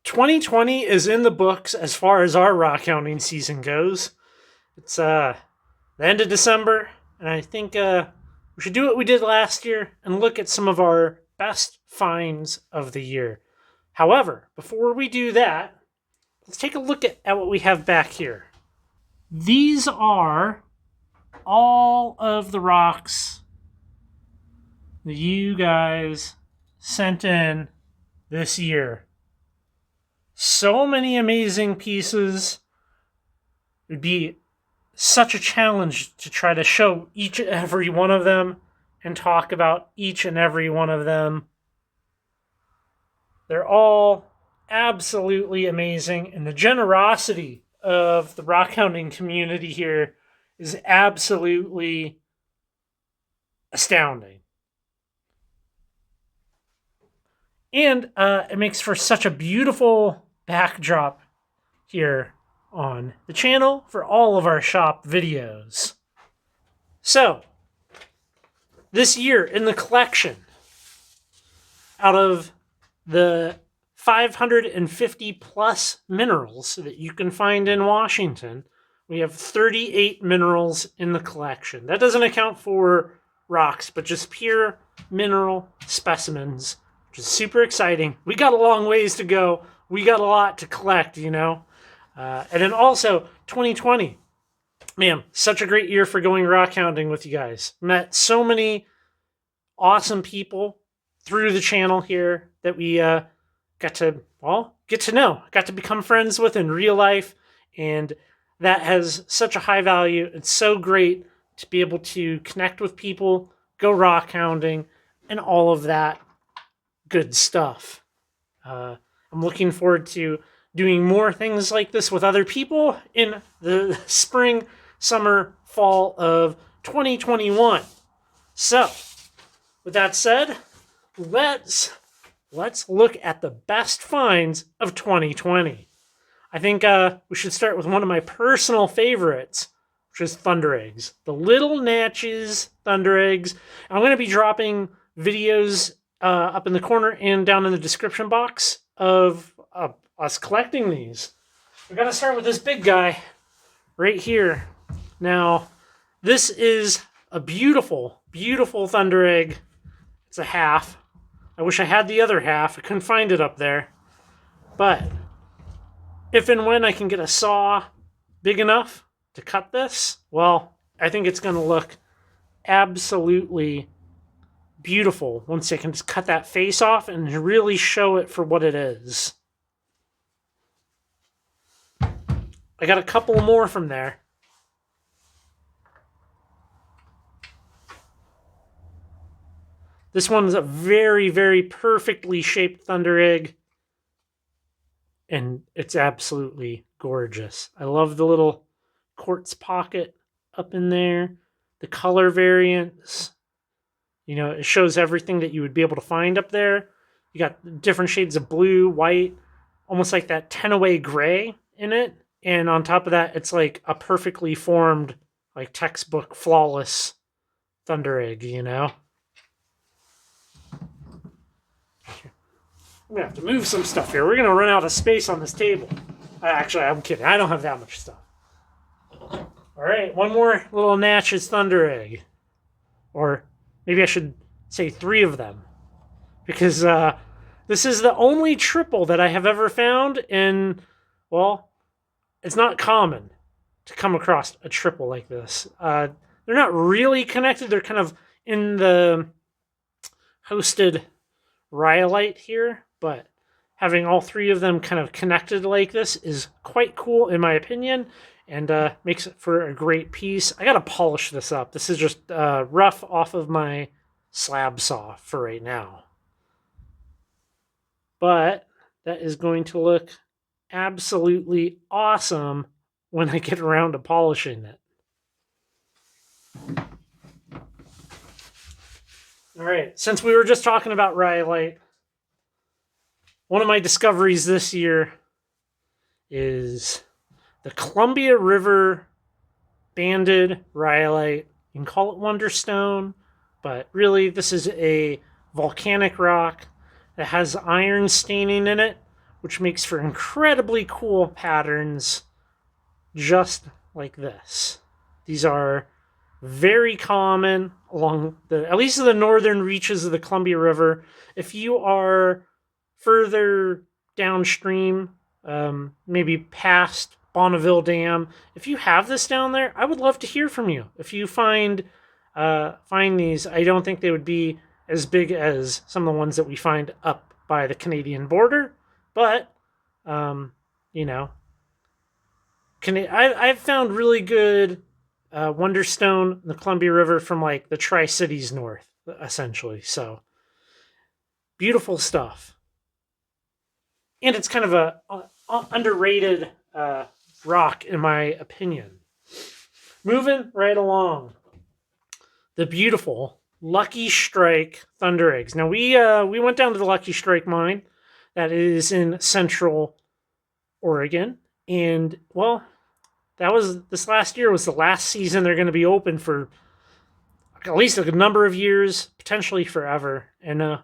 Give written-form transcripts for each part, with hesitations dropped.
2020 is in the books as far as our rock hounding season goes. It's the end of December, and I think we should do what we did last year and look at some of our best finds of the year. However, before we do that, let's take a look at what we have back here. These are all of the rocks that you guys sent in this year. So many amazing pieces. It would be such a challenge to try to show each and every one of them and talk about each and every one of them. They're all absolutely amazing, and the generosity of the rockhounding community here is absolutely astounding. And it makes for such a beautiful backdrop here on the channel for all of our shop videos. So, this year in the collection, out of the 550 plus minerals that you can find in Washington, we have 38 minerals in the collection. That doesn't account for rocks, but just pure mineral specimens, which is super exciting. We got a long ways to go. We got a lot to collect, you know. And then also 2020, man, such a great year for going rock hounding with you guys. Met so many awesome people through the channel here that we got to, get to know, got to become friends with in real life. And that has such a high value. It's so great to be able to connect with people, go rock hounding, and all of that good stuff. I'm looking forward to doing more things like this with other people in the spring, summer, fall of 2021. So, with that said, let's look at the best finds of 2020. I think we should start with one of my personal favorites, which is thunder eggs. The Little Natchez thunder eggs. I'm going to be dropping videos up in the corner and down in the description box of us collecting these. We're going to start with this big guy right here. Now, this is a beautiful, beautiful thunder egg. It's a half. I wish I had the other half. I couldn't find it up there. But if and when I can get a saw big enough to cut this, well, I think it's going to look absolutely beautiful once I can just cut that face off and really show it for what it is. I got a couple more from there. This one's a very, very perfectly shaped thunder egg. And it's absolutely gorgeous. I love the little quartz pocket up in there. The color variants. You know, it shows everything that you would be able to find up there. You got different shades of blue, white, almost like that 10-away gray in it. And on top of that, it's like a perfectly formed, like textbook, flawless thunder egg, you know? I'm going to have to move some stuff here. We're going to run out of space on this table. Actually, I'm kidding. I don't have that much stuff. All right, one more little Natchez thunder egg. Or maybe I should say 3 of them. Because this is the only triple that I have ever found. And, well, it's not common to come across a triple like this. They're not really connected. They're kind of in the hosted rhyolite here. But having all 3 of them kind of connected like this is quite cool, in my opinion, and makes it for a great piece. I got to polish this up. This is just rough off of my slab saw for right now. But that is going to look absolutely awesome when I get around to polishing it. All right, since we were just talking about rhyolite, one of my discoveries this year is the Columbia River banded rhyolite. You can call it Wonderstone, but really this is a volcanic rock that has iron staining in it, which makes for incredibly cool patterns just like this. These are very common along at least the northern reaches of the Columbia River. If you are further downstream, maybe past Bonneville Dam, if you have this down there, I would love to hear from you. If you find these, I don't think they would be as big as some of the ones that we find up by the Canadian border, but you know, I've found really good Wonderstone in the Columbia River from like the Tri-Cities north, essentially. So beautiful stuff. And it's kind of a underrated rock, in my opinion. Moving right along, the beautiful Lucky Strike Thunder Eggs. Now we went down to the Lucky Strike mine that is in Central Oregon, and well, this last year was the last season they're going to be open for at least a number of years, potentially forever. And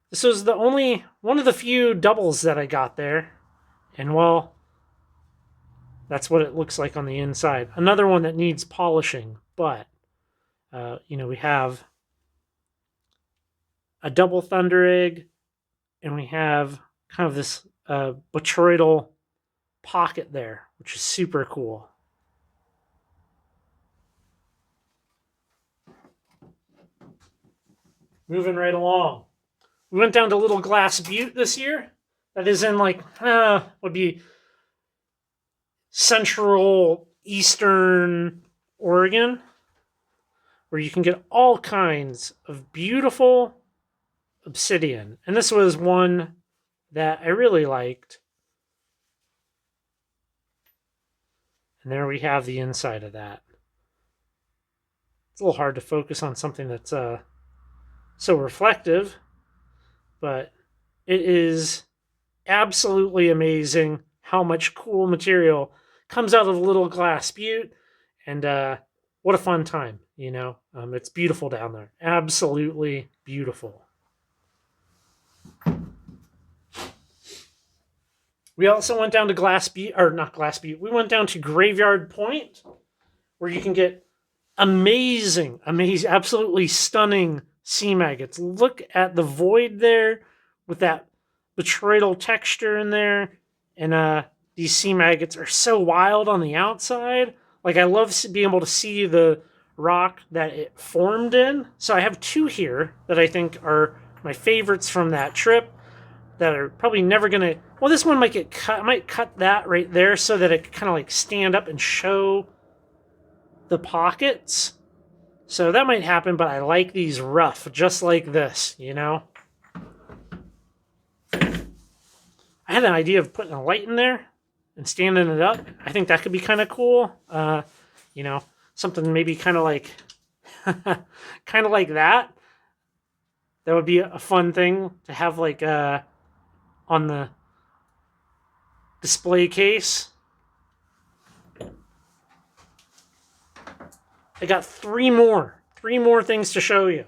this was one of the few doubles that I got there. And well, that's what it looks like on the inside. Another one that needs polishing, but we have a double thunder egg, and we have kind of this botryoidal pocket there, which is super cool. Moving right along. We went down to Little Glass Butte this year. That is in would be central eastern Oregon, where you can get all kinds of beautiful obsidian. And this was one that I really liked. And there we have the inside of that. It's a little hard to focus on something that's so reflective, but it is absolutely amazing how much cool material comes out of Little Glass Butte, and what a fun time, it's beautiful down there. Absolutely beautiful. We also went down to we went down to Graveyard Point, where you can get amazing, absolutely stunning sea maggots. Look at the void there with that botryoidal texture in there. And these sea maggots are so wild on the outside. Like, I love being able to see the rock that it formed in. So I have two here that I think are my favorites from that trip that are probably never going to... Well, this one might get cut. I might cut that right there so that it can kind of like stand up and show the pockets. So that might happen, but I like these rough, just like this, I had an idea of putting a light in there and standing it up. I think that could be kind of cool. Something maybe kind of like that. That would be a fun thing to have on the display case. I got three more things to show you.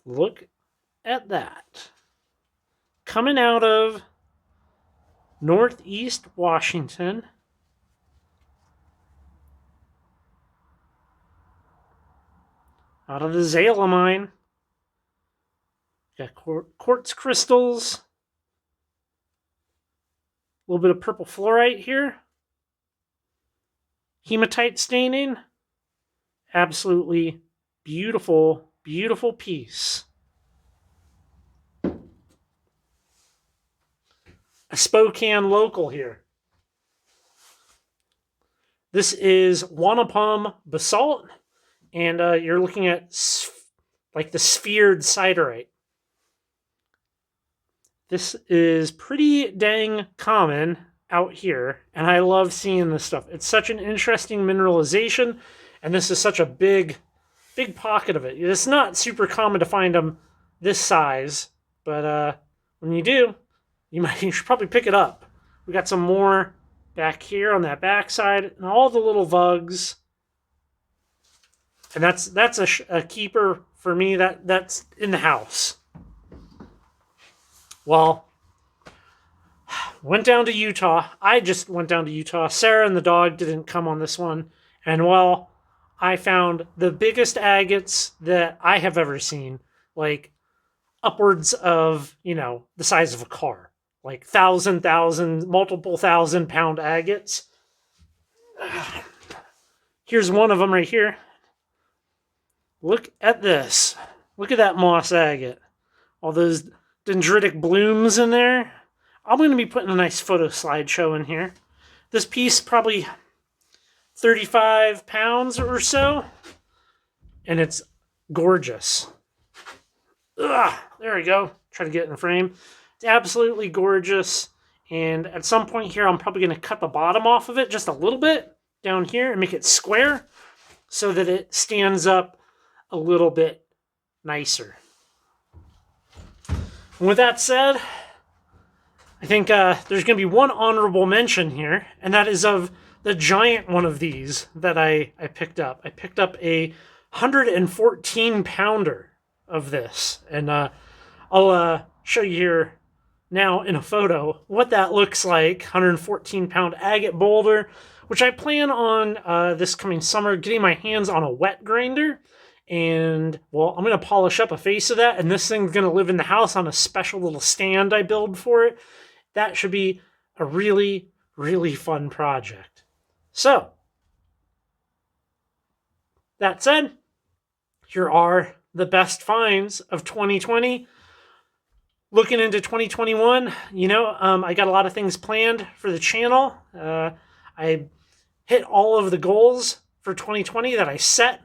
Look at that. Coming out of Northeast Washington. Out of the Zala mine. Got quartz crystals. A little bit of purple fluorite here. Hematite staining. Absolutely beautiful, beautiful piece. A Spokane local here. This is Wanapum basalt, and you're looking at like the sphered siderite. This is pretty dang common out here, and I love seeing this stuff. It's such an interesting mineralization, and this is such a big pocket of it. It's not super common to find them this size, but when you do, you should probably pick it up. We got some more back here on that back side, and all the little vugs. And that's a keeper for me. That's in the house. Well, went down to Utah. I just went down to Utah. Sarah and the dog didn't come on this one. And well, I found the biggest agates that I have ever seen, like upwards of, the size of a car, like multiple 1,000-pound agates. Here's one of them right here. Look at this. Look at that moss agate. All those dendritic blooms in there. I'm going to be putting a nice photo slideshow in here. This piece probably 35 pounds or so. And it's gorgeous. Ugh, there we go. Try to get it in frame. It's absolutely gorgeous. And at some point here, I'm probably going to cut the bottom off of it just a little bit down here and make it square so that it stands up a little bit nicer. And with that said, I think there's going to be one honorable mention here, and that is of the giant one of these that I picked up. I picked up a 114-pounder of this, and I'll show you here now in a photo what that looks like. 114-pound agate boulder, which I plan on this coming summer getting my hands on a wet grinder. And, well, I'm going to polish up a face of that, and this thing's going to live in the house on a special little stand I build for it. That should be a really, really fun project. So, that said, here are the best finds of 2020. Looking into 2021, I got a lot of things planned for the channel. I hit all of the goals for 2020 that I set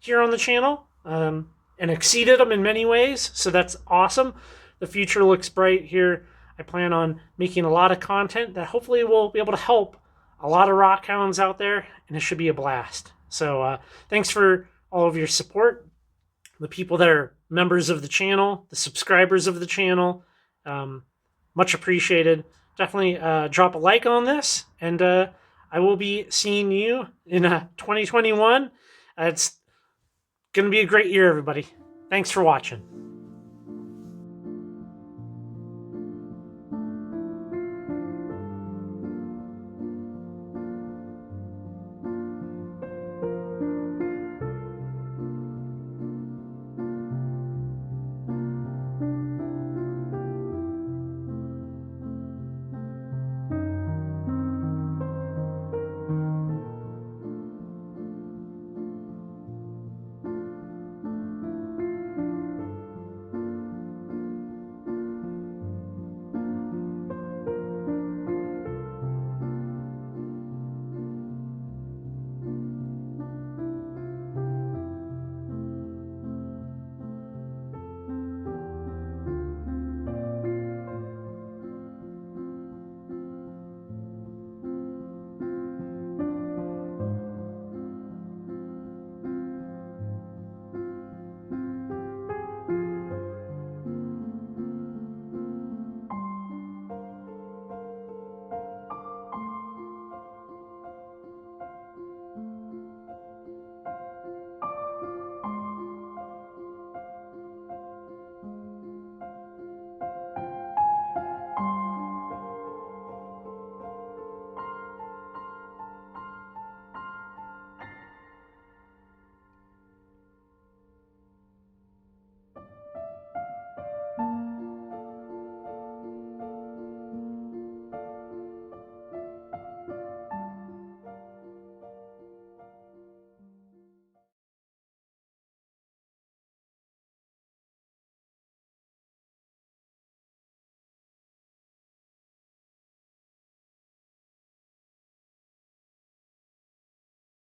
here on the channel, and exceeded them in many ways, so that's awesome. The future looks bright here. I plan on making a lot of content that hopefully will be able to help a lot of rockhounds out there, and it should be a blast. So thanks for all of your support, the people that are members of the channel, the subscribers of the channel, much appreciated. Definitely drop a like on this, and I will be seeing you in 2021. It's going to be a great year, everybody. Thanks for watching.